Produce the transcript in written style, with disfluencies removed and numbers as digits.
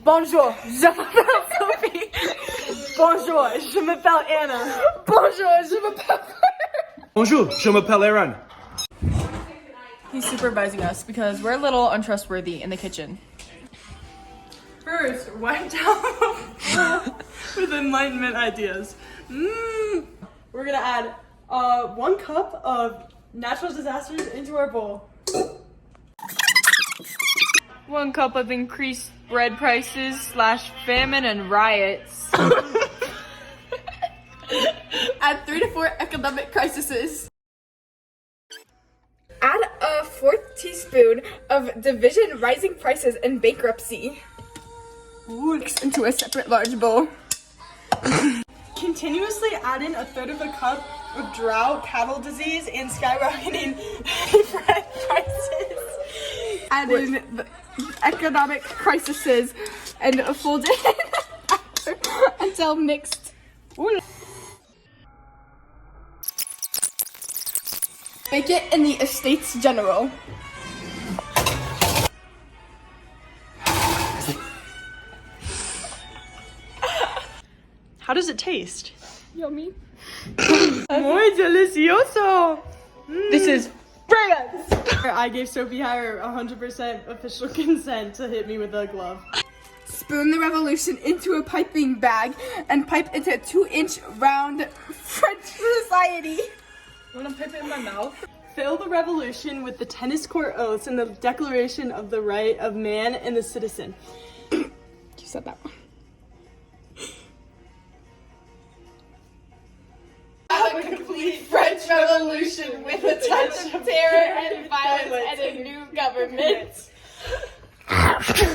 Bonjour, je m'appelle Sophie. Bonjour, je m'appelle Anna. Bonjour, je m'appelle Claire. Bonjour, je m'appelle Aaron. He's supervising us because we're a little untrustworthy in the kitchen. First, wipe down with enlightenment ideas. We're gonna add 1 cup of natural disasters into our bowl. 1 cup of increased bread prices / famine and riots. Add 3 to 4 economic crises. Add a 4th teaspoon of division, rising prices, and bankruptcy. Mix into a separate large bowl. Continuously add in 1/3 of a cup of drought, cattle disease, and skyrocketing bread prices. Add in the economic crises and fold it in until mixed. Bake it in the Estates General. How does it taste? Yummy. Muy delicioso! This is bread. I gave Sophie Hire 100% official consent to hit me with a glove. Spoon the revolution into a piping bag and pipe into a 2-inch round French society. I'm gonna pipe it in my mouth. Fill the revolution with the tennis court oaths and the Declaration of the Right of Man and the Citizen. You said that one. A complete French Revolution with a touch of terror and violence and a new government.